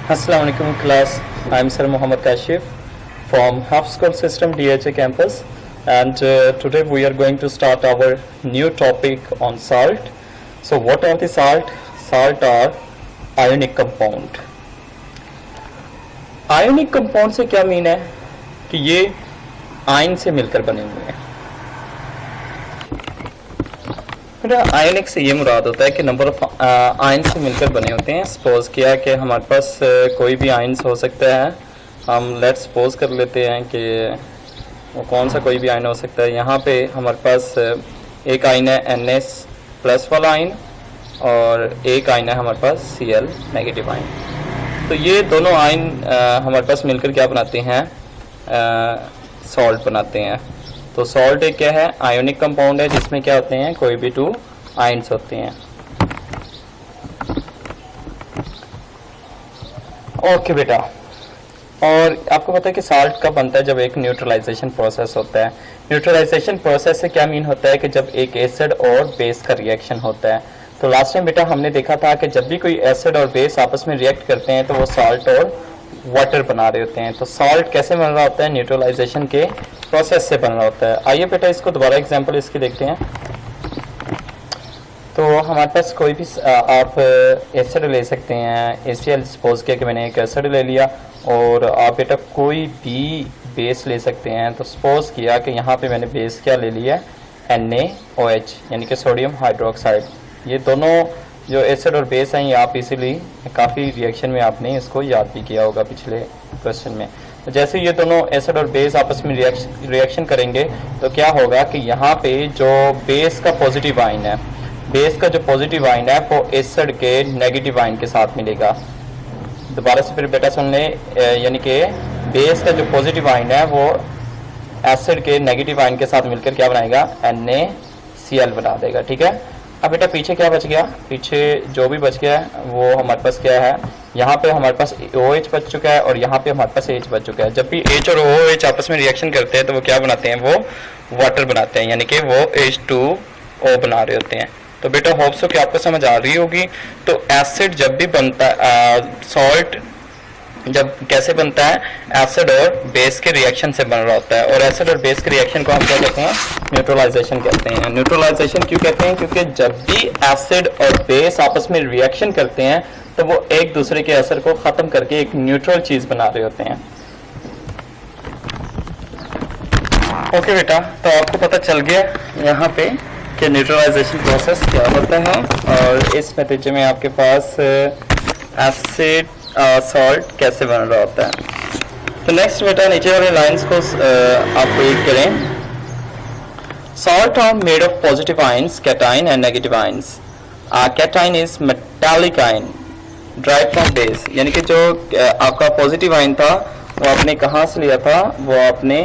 Assalamu alaikum class. I am Sir Muhammad Kashif from Half School System DHA campus, and today we are going to start our new topic on salt. So what are the salt? Salt are ionic compound. Ionic compound से क्या mean है कि ये ion से मिलकर बने हुए हैं। आयनिक से ये मुराद होता है कि नंबर ऑफ आयन से मिलकर बने होते हैं। सपोज किया कि हमारे पास कोई भी आयन्स हो सकता है। हम लेट सपोज कर लेते हैं कि वो कौन सा कोई भी आयन हो सकता है। यहाँ पे हमारे पास एक आयन है NS प्लस वाला आयन और एक आयन है हमारे पास Cl नेगेटिव आयन। तो ये दोनों आयन हमारे पास मिलकर क्या बनाते हैं, सॉल्ट बनाते हैं। तो सॉल्ट एक क्या है, आयोनिक कंपाउंड है जिसमें क्या होते हैं, कोई भी टू आयन्स होते हैं। ओके बेटा, और आपको पता है कि साल्ट कब बनता है, जब एक न्यूट्रलाइजेशन प्रोसेस होता है। न्यूट्रलाइजेशन प्रोसेस से क्या मीन होता है कि जब एक एसिड और बेस का रिएक्शन होता है। तो लास्ट टाइम बेटा हमने देखा था कि जब भी कोई एसिड और बेस आपस में रिएक्ट करते हैं तो वो साल्ट और वाटर बना रहे होते हैं। तो सॉल्ट कैसे बन रहा होता है, न्यूट्रलाइजेशन के प्रोसेस से बन रहा होता है। आइए बेटा इसको दोबारा एग्जांपल इसकी देखते हैं। तो हमारे पास कोई भी आप एसिड ले सकते हैं। ACl सपोज किया कि मैंने एक एसिड ले लिया, और आप बेटा कोई भी बेस ले सकते हैं। तो सपोज किया कि यहाँ पे मैंने बेस क्या ले लिया, NaOH यानी कि सोडियम हाइड्रोक्साइड। ये दोनों जो एसिड और बेस हैं ये आप इसीलिए काफ़ी रिएक्शन में आपने इसको याद भी किया होगा पिछले क्वेश्चन में। तो जैसे ये दोनों एसिड और बेस आपस में रिएक्शन करेंगे तो क्या होगा कि यहाँ पे जो बेस का पॉजिटिव आयन है, बेस का जो पॉजिटिव आयन है वो एसिड के नेगेटिव आयन के साथ मिलेगा। दोबारा से फिर बेटा सुन ले, यानी कि बेस का जो पॉजिटिव आयन है वो एसिड के नेगेटिव आयन के साथ मिलकर क्या बनाएगा, NaCl बना देगा। ठीक है। अब बेटा पीछे क्या बच गया, पीछे जो भी बच गया है वो हमारे पास क्या है, यहाँ पे हमारे पास OH बच चुका है और यहाँ पे हमारे पास H बच चुका है। जब भी H और OH आपस में रिएक्शन करते हैं तो वो क्या बनाते हैं, वो वाटर बनाते हैं, यानी कि वो H2O बना रहे होते हैं। तो बेटा होप सो कि आपको समझ आ रही होगी। तो एसिड जब भी बनता है, सॉल्ट जब कैसे बनता है, एसिड और बेस के रिएक्शन से बन रहा होता है। और एसिड और बेस के रिएक्शन को हम क्या कहते हैं, न्यूट्रलाइजेशन कहते हैं। न्यूट्रलाइजेशन क्यों कहते हैं, क्योंकि जब भी एसिड और बेस आपस में रिएक्शन करते हैं तो वो एक दूसरे के असर को खत्म करके एक न्यूट्रल चीज बना रहे होते हैं। ओके बेटा, तो आपको पता चल गया यहाँ पे कि न्यूट्रलाइजेशन प्रोसेस क्या होता है, और इस नतीजे में आपके पास एसिड सॉल्ट कैसे बन रहा होता है। तो नेक्स्ट बेटा नीचे वाले लाइंस को आप रीड करें। Salt are made of positive ions, cation and negative ions. Cation is metallic ion derived from base, यानी कि जो आपका पॉजिटिव आयन था वो आपने कहाँ से लिया था, वो आपने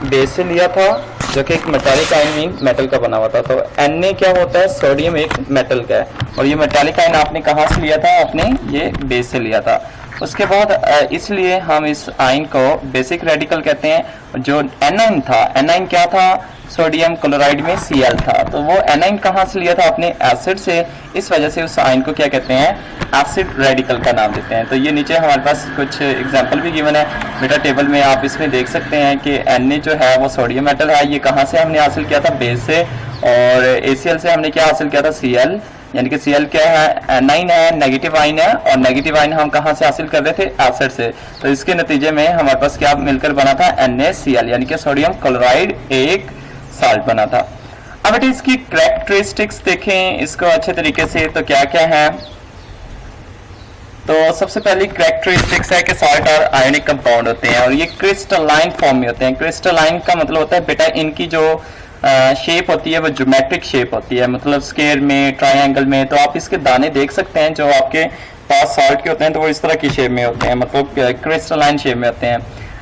बेस से लिया था, जो कि एक मेटालिक आयन मेटल का बना हुआ था। तो Na क्या होता है, सोडियम एक मेटल का है, और ये मेटालिक आयन आपने कहाँ से लिया था, आपने ये बेस से लिया था। उसके बाद इसलिए हम इस आयन को बेसिक रेडिकल कहते हैं। जो एनाइन था, एनाइन क्या था, सोडियम क्लोराइड में Cl था, तो वो एनाइन कहाँ से लिया था, अपने एसिड से। इस वजह से उस आयन को क्या कहते हैं, एसिड रेडिकल का नाम देते हैं। तो ये नीचे हमारे पास कुछ एग्जांपल भी गिवन है बेटा टेबल में, आप इसमें देख सकते हैं कि Na जो है वो सोडियम मेटल है। ये कहाँ से हमने हासिल किया था, बेस से, और ACl से हमने क्या हासिल किया था, Cl, यानी कि Cl क्या है, एनाइन है, नेगेटिव आयन है, और नेगेटिव आयन हम कहाँ से हासिल कर रहे थे, एसिड से। तो इसके नतीजे में हमारे पास क्या मिलकर बना था, NaCl, यानी कि सोडियम क्लोराइड एक साल्ट बना था। अब बेटा इसकी कैरेक्टरिस्टिक्स देखें इसको अच्छे तरीके से, तो क्या क्या है। तो सबसे पहली कैरेक्टरिस्टिक्स है कि साल्ट और आयोनिक कंपाउंड होते हैं, और ये क्रिस्टलाइन फॉर्म में होते हैं। क्रिस्टलाइन का मतलब होता है बेटा इनकी जो शेप होती है वो ज्योमेट्रिक शेप होती है, मतलब स्क्वायर में, ट्रायंगल में। तो आप इसके दाने देख सकते हैं जो आपके पास सॉल्ट के होते हैं, तो वो इस तरह की शेप में होते हैं, मतलब क्रिस्टलाइन शेप में होते हैं।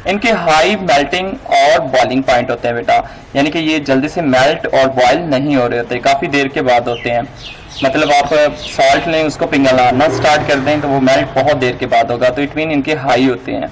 इनके हाई मेल्टिंग और बॉइलिंग पॉइंट होते हैं बेटा, यानी कि ये जल्दी से मेल्ट और बॉयल नहीं हो रहे होते, काफ़ी देर के बाद होते हैं। मतलब आप सॉल्ट लें, उसको पिघलाना स्टार्ट कर दें तो वो मेल्ट बहुत देर के बाद होगा, तो इट मीन इनके हाई होते हैं।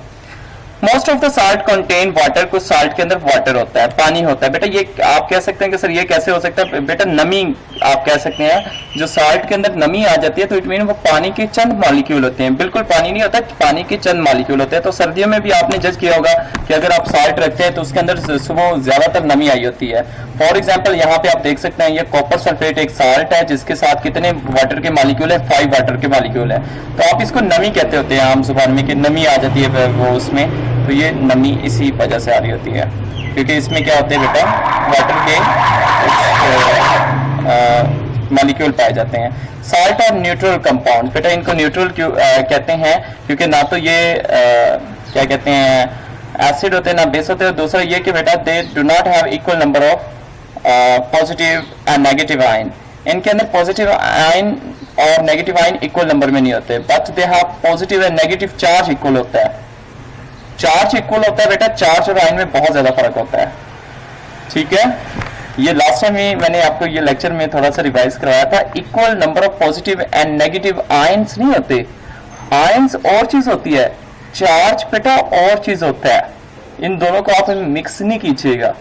Most of the salt contain water, कुछ साल्ट के अंदर वाटर होता है, पानी होता है। बेटा ये आप कह सकते हैं कि सर ये कैसे हो सकता है, बेटा नमी आप कह सकते हैं जो साल्ट के अंदर नमी आ जाती है तो इट मीन वो पानी के चंद मॉलिक्यूल होते हैं, बिल्कुल पानी नहीं होता, पानी के चंद मॉलिक्यूल होते हैं। तो सर्दियों में भी आपने जज किया होगा कि अगर आप साल्ट रखते हैं तो उसके अंदर सुबह ज्यादातर नमी आई होती है। फॉर एग्जाम्पल यहाँ पे आप देख सकते हैं ये कॉपर सल्फेट एक साल्ट है जिसके साथ कितने वाटर के मॉलिक्यूल है, 5 वाटर के मॉलिक्यूल है। तो आप इसको नमी कहते होते हैं आम जुबान में कि नमी आ जाती है वो उसमें, तो ये नमी इसी वजह से आ रही होती है क्योंकि इसमें क्या होते हैं बेटा, वाटर के मॉलिक्यूल पाए जाते हैं। साल्ट और न्यूट्रल कंपाउंड, बेटा इनको न्यूट्रल क्यों कहते हैं, क्योंकि ना तो ये क्या कहते हैं एसिड होते हैं ना बेस होते हैं। दूसरा ये कि बेटा they do not have equal number of positive and negative ion, इनके अंदर पॉजिटिव आयन और नेगेटिव आयन इक्वल नंबर में नहीं होते, but they have positive and negative charge equal होता है। चार्ज इक्वल होता है बेटा, चार्ज और आयन में बहुत ज्यादा फर्क होता है, ठीक है। ये लास्ट टाइम ही मैंने आपको ये लेक्चर में थोड़ा सा रिवाइज करवाया था। Equal number of positive and negative ions नहीं होते, आयंस और चीज होती है, चार्ज बेटा और चीज होता है। इन दोनों को आप मिक्स नहीं कीजिएगा,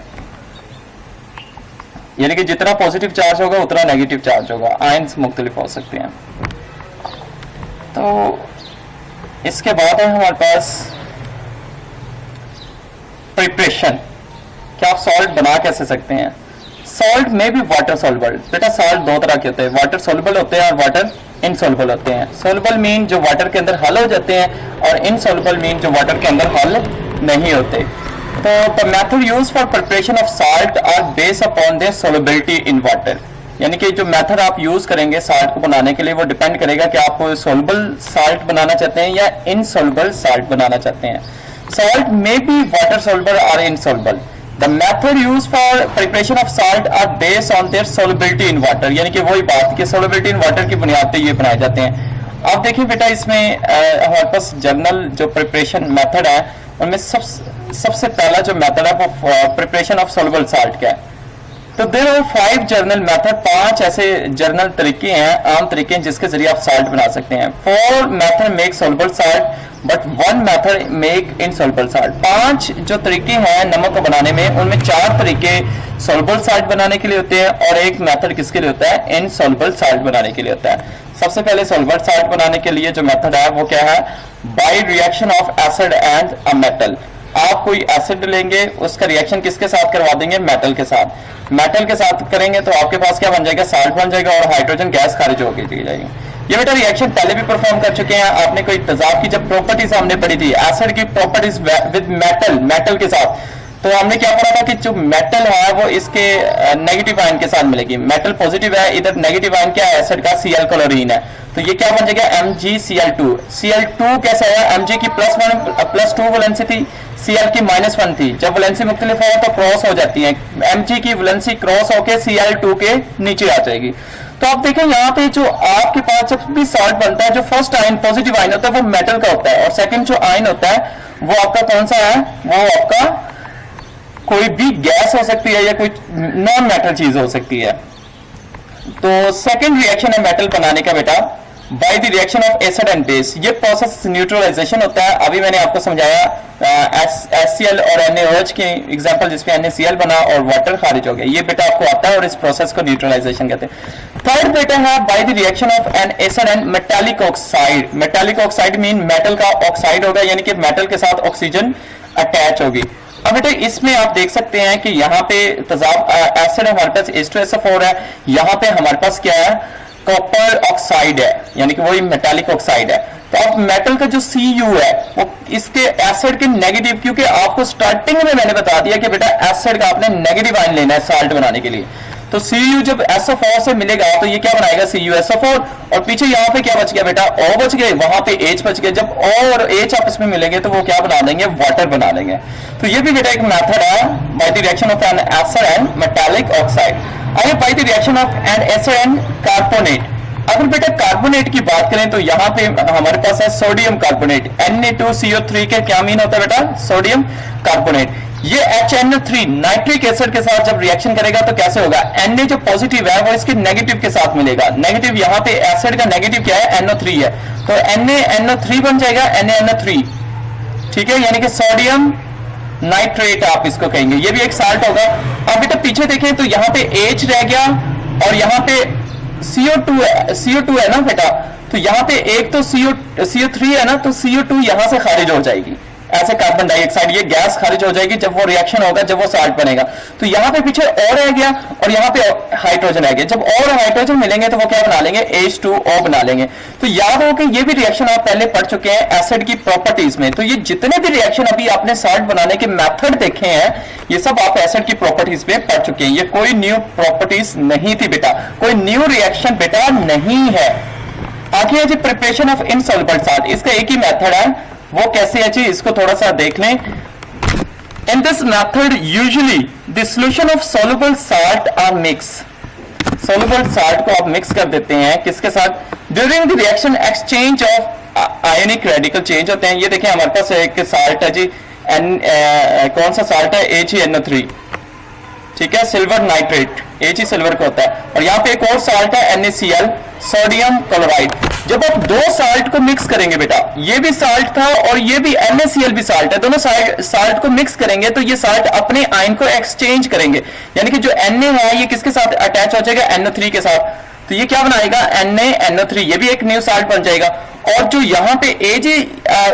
यानी कि जितना पॉजिटिव चार्ज होगा उतना नेगेटिव चार्ज होगा, आयंस मुख्तलिफ हो सकते हैं। तो इसके बाद है हमारे पास प्रिपरेशन, क्या आप सॉल्ट बना कैसे सकते हैं। सॉल्ट में भी वाटर सोल्युबल, बेटा सॉल्ट दो तरह के होते हैं, वाटर सोल्युबल होते हैं और वाटर इनसोल्युबल होते हैं। सोल्युबल मीन जो वाटर के अंदर हल हो जाते हैं और इनसोल्युबल मीन जो वाटर के अंदर हल नहीं होते। तो the method used for preparation of salt are based upon their solubility in water, यानी कि जो मेथड आप यूज करेंगे सॉल्ट को बनाने के लिए वो डिपेंड करेगा कि आप सोल्युबल सॉल्ट बनाना चाहते हैं या इनसोल्युबल सॉल्ट बनाना चाहते हैं। Salt may be water soluble or insoluble. The method used for preparation of salt are based on their solubility in water. यानी कि वही बात कि solubility in water की बुनियाद पे ये बनाए जाते हैं। अब देखिए बेटा इसमें हमारे पास जनरल जो प्रिपरेशन मेथड है उनमें सबसे पहला जो मेथड है वो प्रिपरेशन ऑफ soluble salt का है। तो देयर आर 5 जर्नल मेथड, 5 ऐसे जर्नल तरीके हैं, आम तरीके हैं जिसके जरिए आप साल्ट बना सकते हैं। 4 method make soluble salt but 1 method make insoluble salt. 5 जो तरीके हैं नमक को बनाने में उनमें 4 तरीके सोल्युबल साल्ट बनाने के लिए होते हैं और एक मेथड किसके लिए होता है, इनसोल्युबल साल्ट बनाने के लिए होता है। सबसे पहले सोल्युबल साल्ट बनाने के लिए जो मेथड है वो क्या है, by reaction of acid and a metal. आप कोई एसिड लेंगे उसका रिएक्शन किसके साथ करवा देंगे, मेटल के साथ। मेटल के साथ करेंगे तो आपके पास क्या बन जाएगा, साल्ट बन जाएगा और हाइड्रोजन गैस खारिज होगी जाएगी। ये बेटा रिएक्शन पहले भी परफॉर्म कर चुके हैं, आपने कोई तेजाब की जब प्रॉपर्टीज हमने पढ़ी थी, एसिड की प्रॉपर्टीज विद मेटल के साथ, तो हमने क्या पढ़ा था कि जो मेटल है वो इसके नेगेटिव आयन के साथ मिलेगी। मेटल पॉजिटिव है, इधर नेगेटिव आयन क्या है, एसिड का Cl क्लोरीन है, तो ये क्या बन जाएगा MgCl2। Cl2 कैसा है, Mg की +2 वैलेंसी थी, Cl की -1 थी। जब वैलेंसी मुख्तलिफ हो तो क्रॉस हो जाती है, Mg की वैलेंसी क्रॉस होकर Cl2 के नीचे आ जाएगी। तो आप देखें यहाँ पे जो आपके पास जब भी सॉल्ट बनता है, जो फर्स्ट आयन पॉजिटिव आयन होता है वो मेटल का होता है और सेकंड जो आयन होता है वो आपका कौन सा है, वो आपका कोई भी गैस हो सकती है या कोई नॉन मेटल चीज हो सकती है। तो सेकंड रिएक्शन है मेटल बनाने का बेटा bye the reaction of acid and base. ये प्रोसेस न्यूट्रलाइजेशन होता है। अभी मैंने आपको समझाया HCl और NaOH की एग्जांपल जिसमें NaCl बना और वाटर खारिज हो गया, ये बेटा आपको आता है और इस प्रोसेस को न्यूट्रलाइजेशन कहते हैं। थर्ड बेटा है by the reaction of an acid and metallic oxide. Metallic oxide mean metal का ऑक्साइड होगा, यानी कि मेटल के साथ ऑक्सीजन अटैच होगी। अब बेटा इसमें आप देख सकते हैं कि यहाँ पे तजाब एसिड हमारे पास H2SO4 है, यहाँ पे हमारे पास क्या है, कॉपर ऑक्साइड है, यानी कि वही मेटालिक ऑक्साइड है। तो अब मेटल का जो Cu है वो इसके एसिड के नेगेटिव, क्योंकि आपको स्टार्टिंग में मैंने बता दिया कि बेटा एसिड का आपने नेगेटिव आयन लेना है सॉल्ट बनाने के लिए, तो Cu जब SO4 से मिलेगा तो ये क्या बनाएगा, CuSO4, और पीछे यहाँ पे क्या बच गया बेटा, O बच गए, वहां पे H बच गया। जब O और H आपस में मिलेंगे तो वो क्या बना देंगे, वाटर बना देंगे। तो ये भी बेटा एक मेथड है by the reaction of an acid and metallic oxide. आगे by the reaction of an acid and carbonate. अगर बेटा कार्बोनेट की बात करें तो यहाँ पे हमारे पास है सोडियम कार्बोनेट, Na2CO3 के क्या मीन होता है बेटा, सोडियम कार्बोनेट। ये HNO3 नाइट्रिक एसिड के साथ जब रिएक्शन करेगा तो कैसे होगा, Na जो पॉजिटिव है वो इसके नेगेटिव के साथ मिलेगा। नेगेटिव यहाँ पे एसिड का नेगेटिव क्या है, NO3 है, तो NaNO3 बन जाएगा NaNO3, ठीक है, यानी कि सोडियम नाइट्रेट आप इसको कहेंगे, ये भी एक साल्ट होगा। अब बेटा पीछे देखें तो यहाँ पे H रह गया और यहाँ पे CO2 है, CO2 है ना बेटा, तो यहाँ पे एक तो CO3 है ना, तो CO2 यहाँ से खारिज हो जाएगी, ऐसे कार्बन डाइऑक्साइड ये गैस खारिज हो जाएगी जब वो रिएक्शन होगा, जब वो साल्ट बनेगा। तो यहाँ पे पीछे और रह गया और यहाँ पे हाइड्रोजन आ गया, जब और हाइड्रोजन मिलेंगे तो वो क्या बना लेंगे, H2O बना लेंगे। तो याद हो कि ये भी रिएक्शन आप पहले पढ़ चुके हैं एसिड की प्रॉपर्टीज में। तो ये जितने भी रिएक्शन अभी आपने साल्ट बनाने के मेथड देखे हैं, ये सब आप एसिड की प्रॉपर्टीज में पढ़ चुके हैं। ये कोई न्यू प्रॉपर्टीज नहीं थी बेटा, कोई न्यू रिएक्शन बेटा नहीं है। आगे है जी प्रिपरेशन ऑफ इनसॉल्युबल साल्ट, इसका एक ही मेथड है, वो कैसे है जी, इसको थोड़ा सा देख लें। In this method usually the solution of soluble salt are mix, soluble salt को आप मिक्स कर देते हैं किसके साथ, during the reaction exchange of ionic radical change होते हैं। ये देखें हमारे पास एक साल्ट है जी, कौन सा साल्ट है, HeNO3, ठीक है, सिल्वर नाइट्रेट, He सिल्वर का होता है। और यहाँ पे एक और साल्ट है NaCl, सोडियम क्लोराइड। जब आप दो साल्ट को मिक्स करेंगे बेटा, ये भी साल्ट था और ये भी NaCl भी साल्ट है, दोनों साल्ट को मिक्स करेंगे तो ये साल्ट अपने आयन को एक्सचेंज करेंगे, यानी कि जो Na है ये किसके साथ अटैच हो जाएगा, NO3 के साथ। तो ये क्या बनाएगा, NaNO3, ये भी एक न्यू साल्ट बन जाएगा। और जो यहाँ पे Ag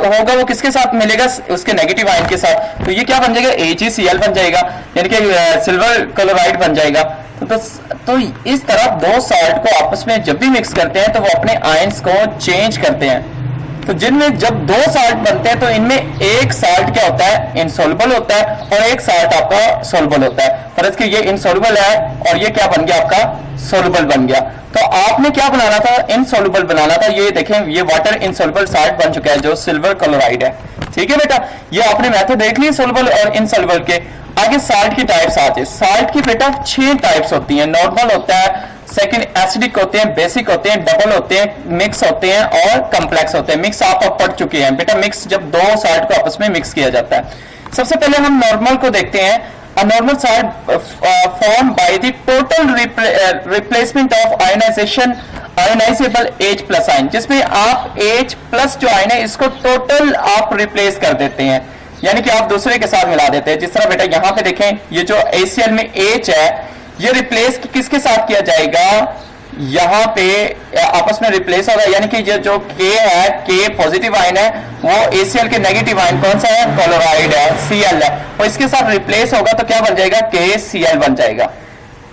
होगा वो किसके साथ मिलेगा, उसके नेगेटिव आयन के साथ, तो ये क्या बन जाएगा, AgCl बन जाएगा, यानी कि सिल्वर क्लोराइड बन जाएगा। तो इस तरह दो साल्ट को आपस में जब भी मिक्स करते हैं तो वो अपने आयंस को चेंज करते हैं। तो जिनमें जब दो साल्ट बनते हैं तो इनमें एक साल्ट क्या होता है, इनसॉल्युबल होता है, और एक साल्ट आपका सॉल्युबल होता है। फर्ज कि ये इनसॉल्युबल है और ये क्या बन गया, आपका सॉल्युबल बन गया। तो आपने क्या बनाना था, इनसॉल्युबल बनाना था। ये देखें, ये वाटर इनसॉल्युबल साल्ट बन चुका है जो सिल्वर क्लोराइड है, ठीक है बेटा। ये आपने मेथड देख ली सॉल्युबल और इनसॉल्युबल के। आगे साल्ट की टाइप्स आते हैं। साल्ट की बेटा 6 टाइप्स होती हैं। नॉर्मल होता है, सेकंड एसिडिक होते हैं, बेसिक होते हैं, डबल होते हैं, मिक्स होते हैं और कम्प्लेक्स होते हैं। मिक्स आप पढ़ चुके हैं बेटा, मिक्स जब दो साल्ट को आपस में मिक्स किया जाता है। सबसे पहले हम नॉर्मल को देखते हैं। A normal salt formed by the total replacement of ionizable H plus ion, जिसमें आप H plus जो आयन है इसको टोटल आप रिप्लेस कर देते हैं, यानी कि आप दूसरे के साथ मिला देते हैं। जिस तरह बेटा यहाँ पे देखें, ये जो ACl में H है ये रिप्लेस किसके साथ किया जाएगा, यहाँ पे आपस में रिप्लेस होगा, यानी कि ये जो K है, K पॉजिटिव आयन है, वो ACl के नेगेटिव आयन कौन सा है, क्लोराइड है, Cl है, और इसके साथ रिप्लेस होगा तो क्या बन जाएगा, KCl बन जाएगा,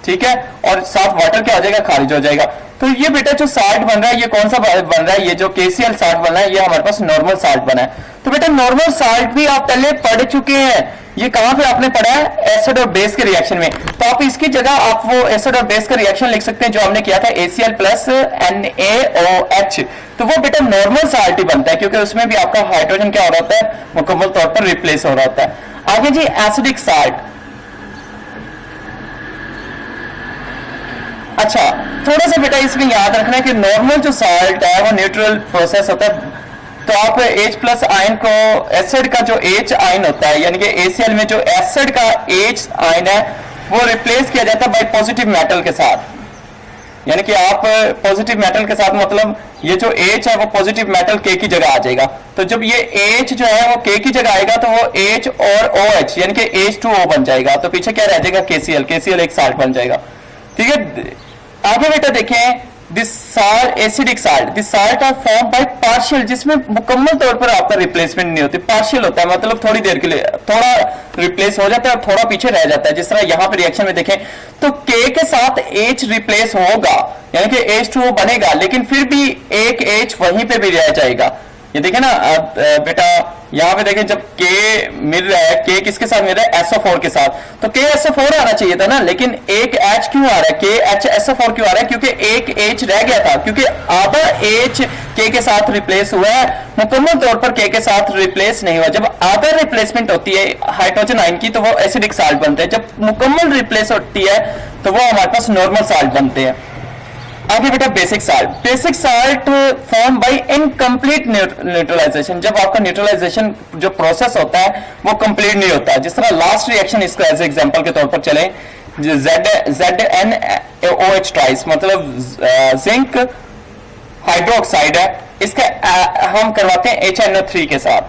ठीक है। और साथ वाटर क्या हो जाएगा, खारिज हो जाएगा। तो ये बेटा जो साल्ट बन रहा है ये कौन सा बन रहा है, ये जो KCl साल्ट बन रहा है ये हमारे पास नॉर्मल साल्ट बना है। तो बेटा नॉर्मल साल्ट भी आप पहले पढ़ चुके हैं, ये कहां पे आपने पढ़ा है, एसिड और बेस के रिएक्शन में। तो आप इसकी जगह आप वो एसिड और बेस का रिएक्शन लिख सकते हैं जो हमने किया था, ACl प्लस NaOH। तो वो बेटा नॉर्मल साल्ट ही बनता है, क्योंकि उसमें भी आपका हाइड्रोजन क्या हो रहा होता है, मुकम्मल तौर पर रिप्लेस हो रहा होता है। आगे जी एसिडिक साल्ट। अच्छा, थोड़ा सा बेटा इसमें याद रखना है कि नॉर्मल जो साल्ट है वो न्यूट्रल प्रोसेस होता है। तो आप H प्लस आयन को, एसिड का जो H आयन होता है, यानी कि ACl में जो एसिड का H आयन है वो रिप्लेस किया जाता है बाय पॉजिटिव मेटल के साथ। यानी कि आप पॉजिटिव मेटल के साथ, मतलब ये जो H है वो पॉजिटिव मेटल K की जगह आ जाएगा। तो जब ये H जो है वो K की जगह आएगा तो वो H और OH यानी कि H2O बन जाएगा। तो पीछे क्या रह जाएगा, KCl एक साल्ट बन जाएगा, ठीक है। आगे बेटा देखें, this salt acidic salt, this salt are form by partial, जिसमें मुकम्मल तौर पर आपका रिप्लेसमेंट नहीं होती, पार्शियल होता है, मतलब थोड़ी देर के लिए थोड़ा रिप्लेस हो जाता है और थोड़ा पीछे रह जाता है। जिस तरह यहाँ पे रिएक्शन में देखें तो K के साथ H रिप्लेस होगा, यानी कि H2O बनेगा, लेकिन फिर भी एक H वहीं पे भी रह जाएगा। ये देखें ना बेटा, यहाँ पे देखें जब K मिल रहा है, K किसके साथ मिल रहा है, SO4 के साथ, तो KSO4 आना चाहिए था ना, लेकिन एक H क्यों आ रहा है, KHSO4 क्यों आ रहा है, क्योंकि एक H रह गया था, क्योंकि आधा H K के साथ रिप्लेस हुआ है, मुकम्मल तौर पर K के साथ रिप्लेस नहीं हुआ। जब आधा रिप्लेसमेंट होती है हाइड्रोजन आयन की तो वो एसिडिक साल्ट बनते हैं, जब मुकम्मल रिप्लेस होती है तो वो हमारे पास नॉर्मल साल्ट बनते हैं। आगे बेटा basic salt. Basic salt form by incomplete neutralisation, जब आपका न्यूट्रलाइजेशन जो प्रोसेस होता है वो कंप्लीट नहीं होता। जिस तरह लास्ट रिएक्शन, इसको एज एग्जांपल के तौर पर चले, ZnOH ट्राइस, मतलब जिंक हाइड्रोक्साइड है, इसका हम करवाते हैं HNO3 के साथ,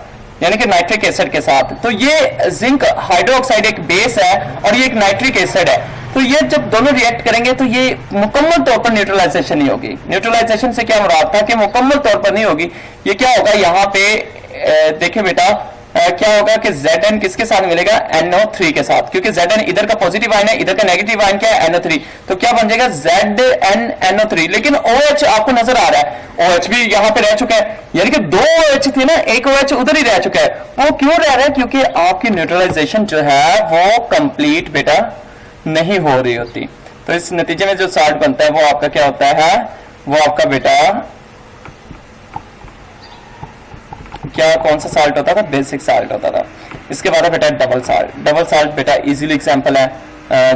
यानी कि नाइट्रिक एसिड के साथ। तो ये जिंक हाइड्रोक्साइड एक बेस है और ये एक नाइट्रिक एसिड है। तो ये जब दोनों रिएक्ट करेंगे तो ये मुकम्मल तौर पर न्यूट्रलाइजेशन नहीं होगी। न्यूट्रलाइजेशन से क्या मुराद था कि मुकम्मल तौर पर नहीं होगी। ये क्या होगा यहाँ पे देखिए बेटा क्या होगा कि Zn किसके साथ मिलेगा, NO3 के साथ, क्योंकि Zn इधर का पॉजिटिव आयन है, इधर का नेगेटिव आयन क्या है, NO3। तो क्या बन जाएगा ZnNO3। लेकिन OH आपको नजर आ रहा है, OH भी यहाँ पे रह चुका है, यानी कि दो OH थे ना, एक OH उधर ही रह चुका है। वो क्यों रह रहा है, क्योंकि आपकी न्यूट्रलाइजेशन जो है वो कंप्लीट बेटा नहीं हो रही होती। तो इस नतीजे में जो साल्ट बनता है वो आपका क्या होता है, वो आपका बेटा क्या कौन सा साल्ट होता था, बेसिक साल्ट होता था। इसके बाद बेटा डबल साल्ट। डबल साल्ट बेटा इजीली एग्जांपल है,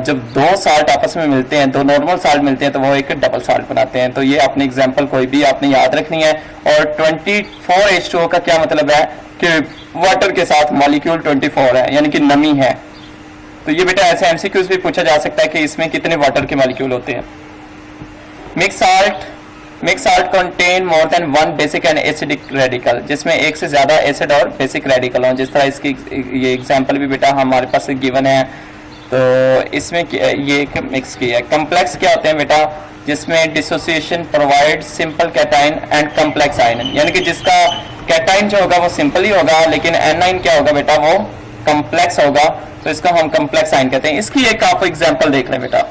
जब दो साल्ट आपस में मिलते हैं, दो नॉर्मल साल्ट मिलते हैं तो वो एक डबल साल्ट बनाते हैं। तो ये अपनी एग्जांपल कोई भी आपने याद रखनी है। और 24H2O का क्या मतलब है कि वाटर के साथ मॉलिक्यूल 24 है, यानी कि नमी है। तो ये बेटा ऐसे एमसीक्यूज भी पूछा जा सकता है कि इसमें कितने वाटर के मॉलिक्यूल होते हैं। Mix salt contain more than one basic and acidic radical, जिसमें एक से ज्यादा एसिड और बेसिक रेडिकल हो। जिस तरह इसकी ये एग्जांपल भी बेटा हमारे पास गिवन है। तो इसमें ये एक मिक्स की है। कम्प्लेक्स क्या होते हैं बेटा, जिसमें dissociation provide simple cation and complex ion, यानी कि जिसका कैटाइन जो होगा वो सिंपल ही होगा, लेकिन एनाइन क्या होगा बेटा, वो कम्प्लेक्स होगा। तो इसको हम कम्प्लेक्स आयन कहते हैं। इसकी एक आप एग्जांपल देख लें बेटा,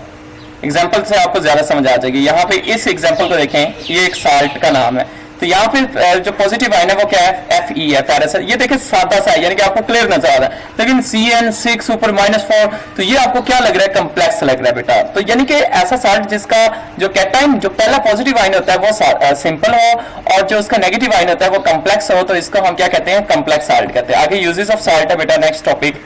एग्जांपल से आपको ज्यादा समझ आ जाएगी। यहाँ पे इस एग्जांपल को देखें, ये एक साल्ट का नाम है। तो यहाँ पे जो पॉजिटिव आयन है वो क्या है, Fe है, फेरस है। ये देखिए सादा सा है, यानी कि आपको क्लियर नजर आ रहा है। लेकिन CN6 ऊपर -4, तो ये आपको क्या लग रहा है, कम्प्लेक्स लग रहा है बेटा। तो यानी कि ऐसा साल्ट जिसका जो कैटाइन जो पहला पॉजिटिव आयन होता है वो सिंपल हो और जो उसका नेगेटिव आयन होता है वो कम्प्लेक्स हो, तो इसको हम क्या कहते हैं, कम्प्लेक्स साल्ट कहते हैं। आगे यूजेस ऑफ साल्ट है बेटा, next topic.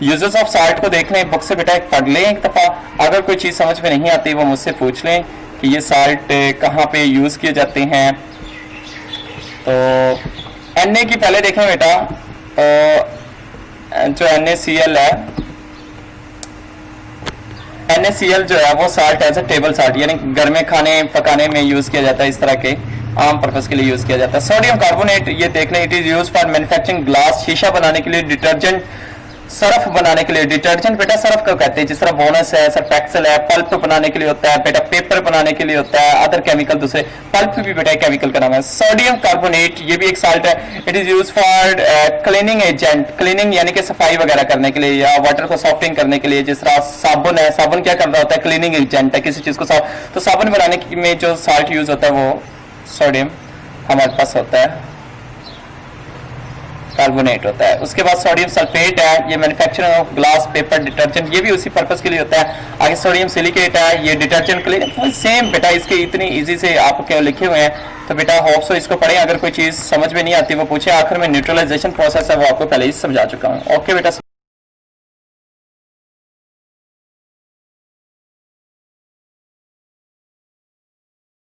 Uses of salt को देख लें, बुक से बेटा एक पढ़ लें एक दफा। अगर कोई चीज समझ में नहीं आती वो मुझसे पूछ लें कि ये साल्ट कहाँ पे यूज किए जाते हैं। तो Na की पहले देखें बेटा, जो NaCl है, NaCl जो है वो salt as a table salt, यानी घर में खाने पकाने में यूज किया जाता है, इस तरह के आम पर्पस के लिए यूज किया जाता है। सोडियम कार्बोनेट, ये देख लें, it is use for manufacturing glass, शीशा बनाने के लिए, डिटर्जेंट, सर्फ बनाने के लिए। डिटर्जेंट बेटा सर्फ को कहते हैं, जिस तरह बोनस है, सर्फ एक्सेल है, पल्प बनाने के लिए होता है बेटा, पेपर बनाने के लिए होता है, अदर केमिकल दूसरे, पल्प भी बेटा केमिकल का नाम है। सोडियम कार्बोनेट ये भी एक साल्ट है, it is use for cleaning agent, cleaning यानी कि सफाई वगैरह करने के लिए या वाटर को सॉफ्टिंग करने के लिए। जिस तरह साबुन है, साबुन क्या कर रहा होता है, क्लीनिंग एजेंट है किसी चीज को साफ। तो साबुन बनाने में जो साल्ट यूज होता है वो सोडियम हमारे पास होता है, कार्बोनेट होता है। उसके बाद सोडियम सल्फेट है, ये manufacturing of glass, paper, detergent, ये भी उसी पर्पस के लिए होता है। आगे सोडियम सिलिकेट है, ये डिटर्जेंट के लिए। सेम बेटा इसके इतनी इजी से आपके लिखे हुए हैं, तो बेटा होप सो इसको पढ़ें। अगर कोई चीज समझ में नहीं आती वो पूछे। आखिर में न्यूट्रलाइजेशन प्रोसेस है वो आपको पहले ही समझा चुका हूँ। ओके बेटा।